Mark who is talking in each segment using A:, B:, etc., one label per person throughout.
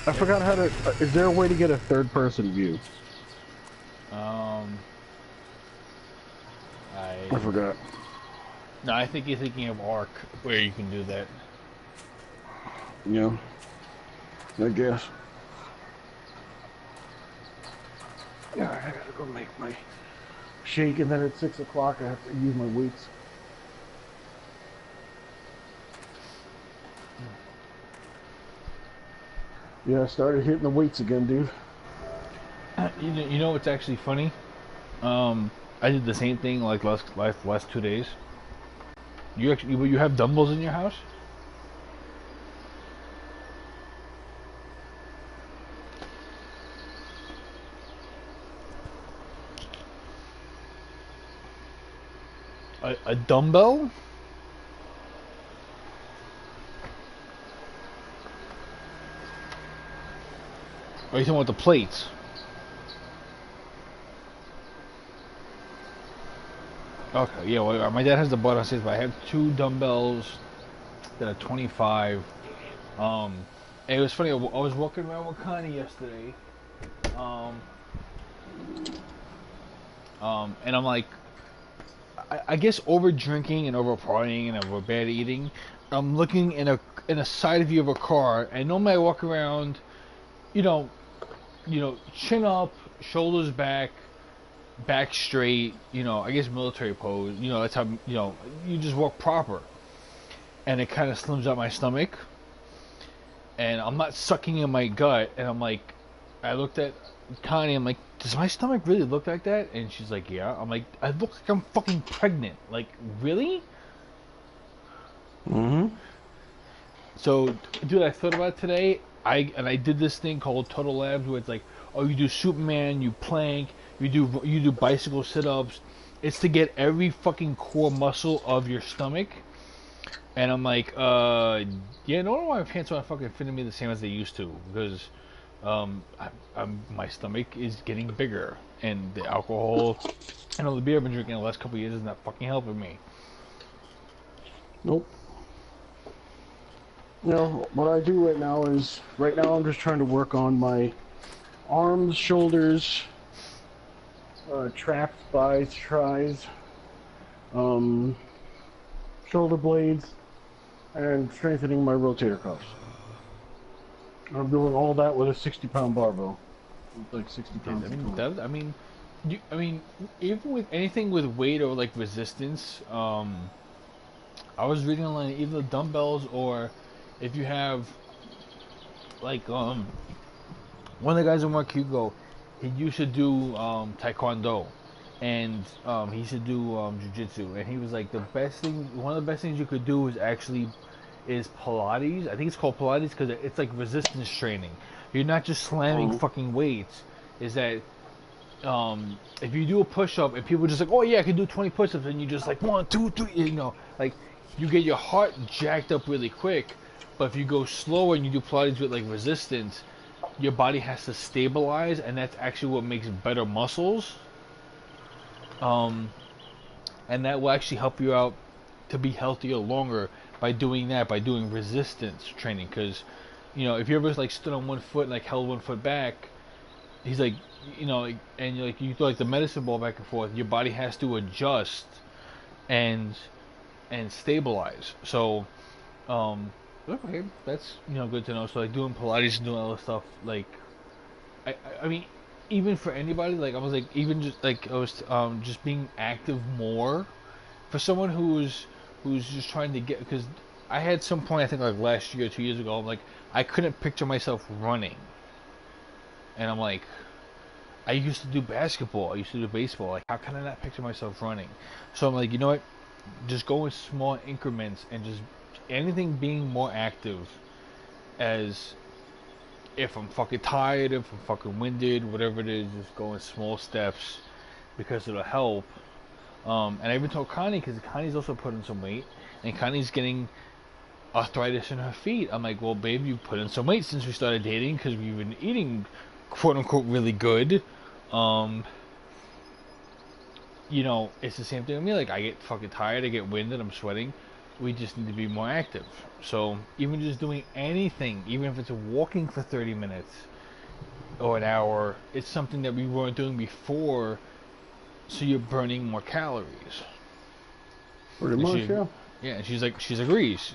A: I forgot how to. Is there a way to get a third-person view?
B: Um,
A: I
B: I
A: forgot.
B: no, I think you're thinking of Arc, where you can do that.
A: You know, I guess. Yeah, I gotta go make my shake, and then at 6 o'clock I have to use my weights. Yeah, I started hitting the weights again, dude.
B: You know what's actually funny? I did the same thing like last 2 days. You have dumbbells in your house? A dumbbell? Or are you talking about the plates? Okay, yeah. Well, my dad has the butt on six, but I have two dumbbells that are 25. Um, and it was funny. I was walking around with Connie yesterday. Um, and I'm like, I guess over drinking and over partying and over bad eating, I'm looking in a side view of a car, and normally I walk around, you know, chin up, shoulders back, back straight. I guess military pose. That's how you just walk proper, and it kind of slims out my stomach, and I'm not sucking in my gut, and I'm like, I looked at Connie, I'm like, does my stomach really look like that? And she's like, yeah. I'm like, I look like I'm fucking pregnant. Like, really?
A: Mm-hmm.
B: So, dude, I thought about it today. I did this thing called Total Labs where it's like, oh, you do Superman, you plank, you do bicycle sit-ups. It's to get every fucking core muscle of your stomach. And I'm like, yeah, no wonder why my pants aren't fucking fitting me the same as they used to, because my stomach is getting bigger, and the alcohol and all the beer I've been drinking the last couple of years is not fucking helping me.
A: Nope. What I do right now I'm just trying to work on my arms, shoulders, traps, thighs, tries, um, shoulder blades, and strengthening my rotator cuffs. I'm doing all that with a 60-pound barbell. It's like 60
B: Yeah,
A: pounds
B: I
A: of
B: mean,
A: total.
B: I mean, even with anything with weight or like resistance, I was reading online either dumbbells or if you have like one of the guys in work, Hugo, he used to do taekwondo, and he used to do jiu-jitsu, and he was like one of the best things you could do is Pilates. I think it's called Pilates because it's like resistance training. You're not just slamming
A: Um,
B: fucking weights. Is that if you do a push-up and people are just like, oh yeah, I can do 20 push-ups, and you just like 1, 2, 3, like you get your heart jacked up really quick. But if you go slower and you do Pilates with like resistance, your body has to stabilize, and that's actually what makes better muscles. Um, and that will actually help you out to be healthier longer by doing that, by doing resistance training. Because, if you ever like stood on one foot and like held one foot back, he's like, and you're like you throw like the medicine ball back and forth, your body has to adjust and stabilize. So, okay, that's good to know. So like doing Pilates and doing all this stuff, like I mean, even for anybody, like I was like, even just like I was just being active more for someone who's just trying to get, because I had some point I think like last year, 2 years ago, I'm like I couldn't picture myself running, and I'm like I used to do basketball, I used to do baseball, like how can I not picture myself running? So I'm like, you know what, just go in small increments and just anything being more active as if I'm fucking tired, if I'm fucking winded, whatever it is, just go in small steps because it'll help. And I even told Connie because Connie's also putting some weight, and Connie's getting arthritis in her feet. I'm like, well, babe, you put in some weight since we started dating because we've been eating quote unquote really good. Um, it's the same thing with me. Like, I get fucking tired, I get winded, I'm sweating. we just need to be more active. So even just doing anything, even if it's walking for 30 minutes or an hour, it's something that we weren't doing before. So you're burning more calories.
A: Pretty
B: And
A: much,
B: she,
A: yeah.
B: yeah, and she's like, she agrees.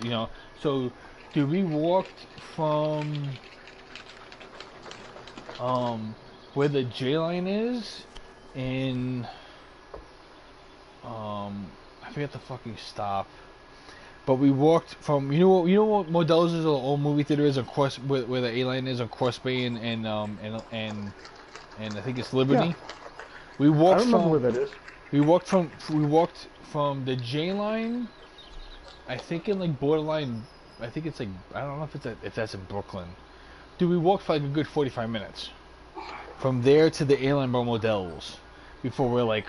B: So, dude, we walked from where the J line is in I forget the fucking stop. But we walked from you know what Modelo's is, an old movie theater is on Cross where the A line is on Cross Bay and I think it's
A: Yeah.
B: Liberty. We
A: I
B: walked
A: remember where
B: from
A: that is.
B: we walked from the J line. I think in like borderline. I think it's like I don't know if that's in Brooklyn. Dude, we walked for like a good 45 minutes from there to the A line by Modelo's before we're like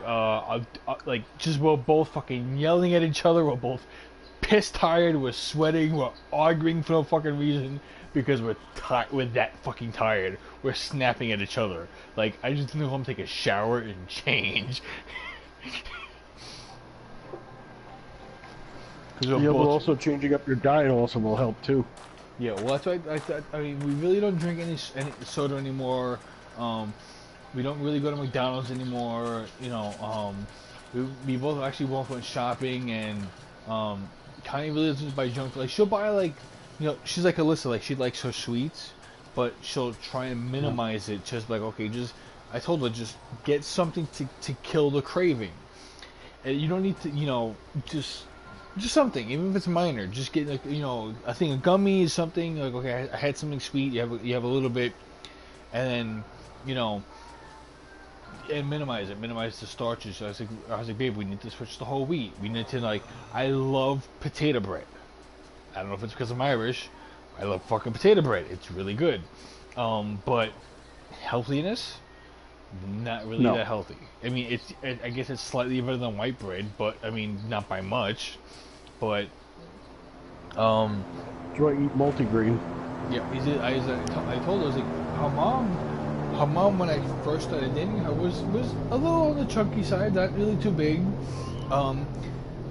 B: just we're both fucking yelling at each other. We're both pissed, tired. We're sweating. We're arguing for no fucking reason because we're that fucking tired. We're snapping at each other. Like I just need to go home, take a shower, and change. Because we're
A: Yeah, but
B: both.
A: also changing up your diet also will help too.
B: Yeah, well, that's why I mean, we really don't drink any soda anymore. Um, we don't really go to McDonald's anymore. We both went shopping and Connie really doesn't buy junk. Like she'll buy like, she's like Alyssa. Like she likes her sweets, but she'll try and
A: Yeah.
B: minimize it. Just like okay, I told her just get something to kill the craving. And you don't need to just something, even if it's minor. Just get like a thing of gummies, something like okay, I had something sweet. You have a little bit, and then you know and minimize the starches. So I was like, babe, we need to switch to whole wheat. We need to like, I love potato bread. I don't know if it's because I'm Irish. I love fucking potato bread. It's really good. But healthiness, not really
A: No.
B: that healthy. I mean, I guess it's slightly better than white bread, but I mean, not by much. But
A: Do I eat multigrain?
B: yeah, I told her, I was like, her mom when I first started dating her was a little on the chunky side, not really too big, um,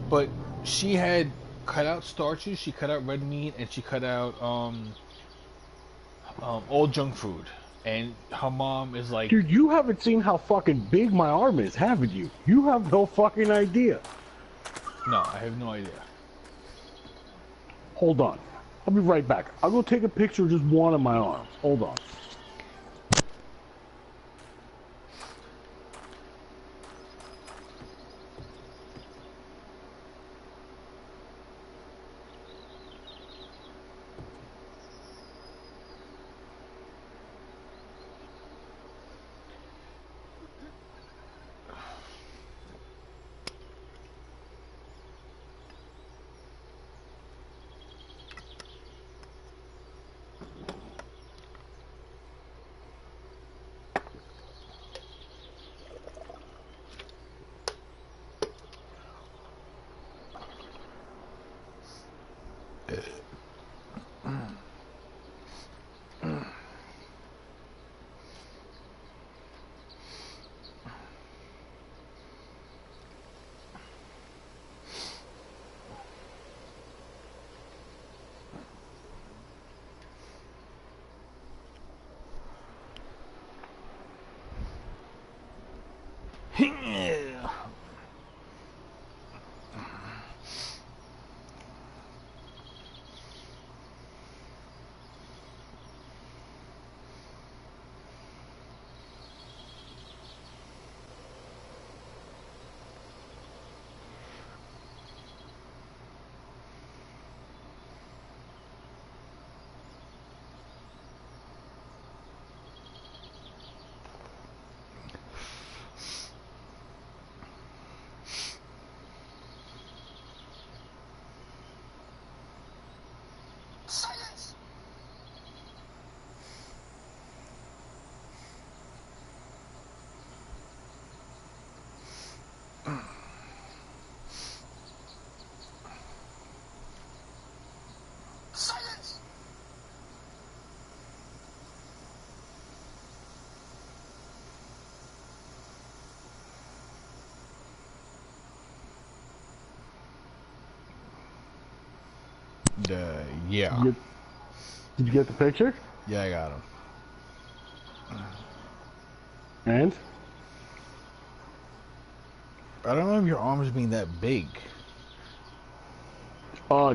B: but she had cut out starches, she cut out red meat, and she cut out all junk food. And her mom is like,
A: Dude, you haven't seen how fucking big my arm is, haven't you? You have no fucking idea.
B: no, I have no idea.
A: Hold on. I'll be right back. I'll go take a picture of just one of my arms. Hold on.
B: Yeah.
A: Did you get the picture?
B: Yeah, I got him.
A: And?
B: I don't know if your arms being that big.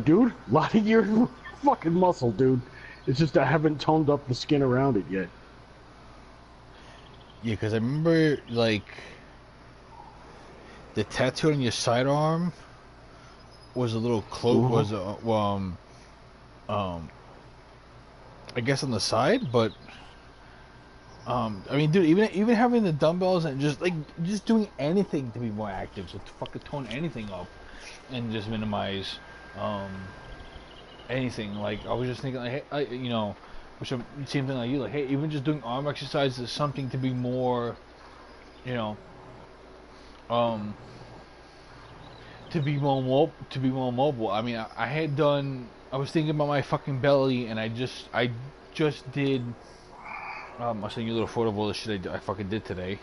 A: Dude, a lot of your fucking muscle, dude. It's just I haven't toned up the skin around it yet.
B: Yeah, because I remember, like, the tattoo on your sidearm was a little close, was, I guess on the side, but, I mean, dude, even having the dumbbells and just doing anything to be more active, so to fucking tone anything up and just minimize, anything. Like, I was just thinking, like, hey, you know, which I'm same thing like you, like, hey, even just doing arm exercises is something to be more, you know, to be more mobile. I mean, I was thinking about my fucking belly, and I just did. I'll send you a little photo of all the shit I fucking did today.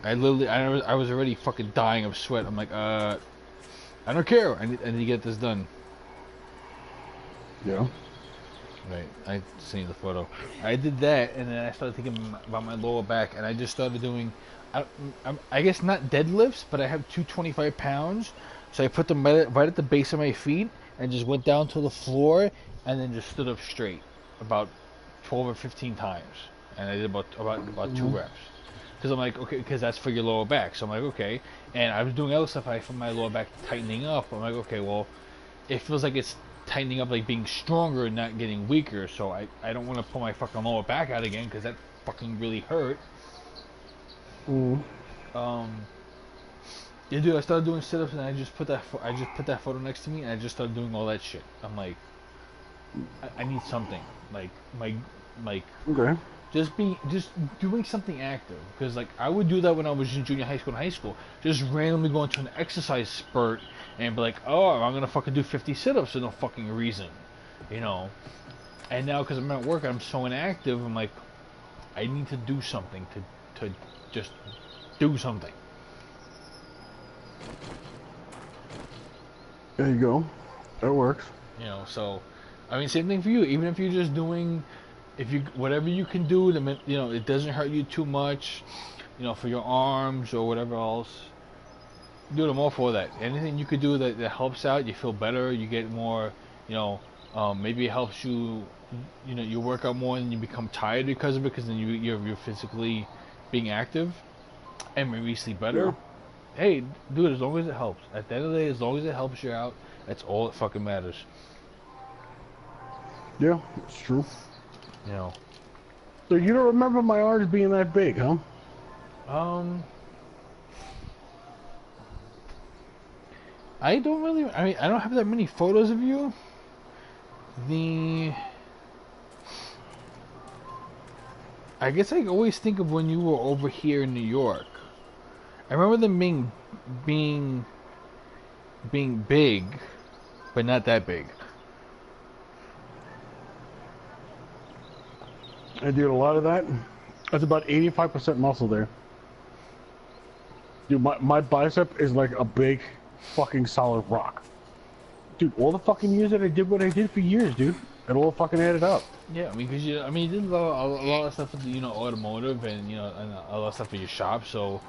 B: I was already fucking dying of sweat. I'm like, I don't care. I need to get this done.
A: Yeah.
B: Right, I sent you the photo. I did that, and then I started thinking about my lower back, and I just started doing, I guess not deadlifts, but I have 225 pounds, so I put them right at the base of my feet, and just went down to the floor, and then just stood up straight, about 12 or 15 times, and I did about 2 reps, because I'm like, okay, because that's for your lower back, so I'm like, okay, and I was doing other stuff for my lower back tightening up. I'm like, okay, well, it feels like it's tightening up, like being stronger and not getting weaker, so I don't want to pull my fucking lower back out again because that fucking really hurt. Yeah, dude, I started doing sit-ups, and I just put that photo next to me, and I just started doing all that shit. I'm like, I need something, like
A: Okay.
B: just doing something active, because like I would do that when I was in junior high school and high school, just randomly go into an exercise spurt and be like, oh, I'm gonna fucking do 50 sit-ups for no fucking reason, you know. And now because I'm at work, I'm so inactive. I'm like, I need to do something to just do something.
A: There you go. That works.
B: You know, so I mean, same thing for you. Even if you're just doing, whatever you can do to, you know, it doesn't hurt you too much, you know, for your arms or whatever else. Dude, I'm all for that. Anything you could do that helps out, you feel better, you get more, you know, maybe it helps you, you know, you work out more and you become tired because of it, because then you're physically being active, and maybe sleep better. Yeah. Hey, dude, as long as it helps. At the end of the day, as long as it helps you out, that's all that fucking matters.
A: Yeah, it's true.
B: You know.
A: So you don't remember my arms being that big, huh?
B: I don't really. I mean, I don't have that many photos of you. I guess I always think of when you were over here in New York. I remember them being big, but not that big.
A: I did a lot of that. That's about 85% muscle there. Dude, my bicep is like a big fucking solid rock. Dude, all the fucking years that I did what I did for years, dude, it all fucking added up.
B: Yeah, I mean, because you did a lot of stuff with, you know, automotive, and, you know, and a lot of stuff for your shop, so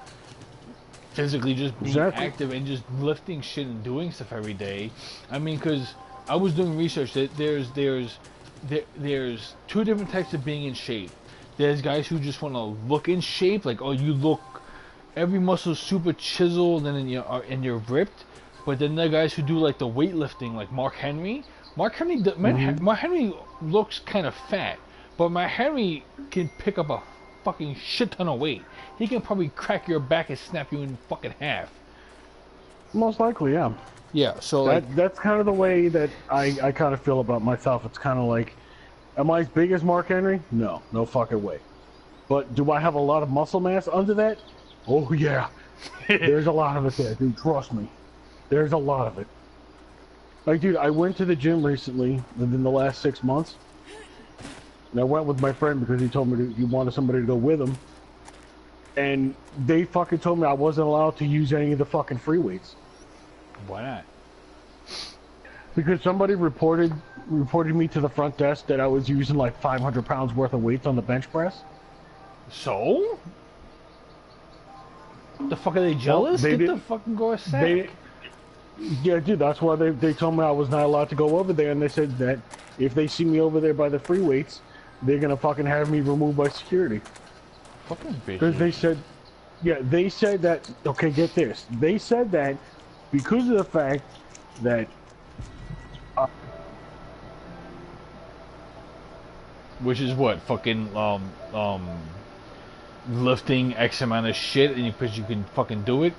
B: physically just being active and just lifting shit and doing stuff every day. I mean, because I was doing research that there's 2 different types of being in shape. There's guys who just want to look in shape, like, oh, you look, every muscle's super chiseled and you're ripped. But then there are guys who do like the weightlifting, like Mark Henry. Mark Henry looks kind of fat, but Mark Henry can pick up a fucking shit ton of weight. He can probably crack your back and snap you in fucking half.
A: Most likely, yeah.
B: Yeah, so
A: that's kind of the way that I kind of feel about myself. It's kind of like, am I as big as Mark Henry? No fucking way. But do I have a lot of muscle mass under that? Oh yeah, there's a lot of it there, dude. Trust me, there's a lot of it. Like, dude, I went to the gym recently within the last 6 months, and I went with my friend because he told me he wanted somebody to go with him. And they fucking told me I wasn't allowed to use any of the fucking free weights.
B: Why not?
A: Because somebody reported me to the front desk that I was using like 500 pounds worth of weights on the bench press.
B: So? The fuck are they
A: Well,
B: jealous?
A: they
B: Get the
A: didn't.
B: fucking go a sack.
A: They, yeah, dude. That's why they told me I was not allowed to go over there, and they said that if they see me over there by the free weights, they're gonna fucking have me removed by security.
B: Fucking
A: Because
B: bitches.
A: they said, yeah, they said that. Okay, get this. They said that because of the fact that
B: Which is what? Fucking, lifting X amount of shit and because you can fucking do it?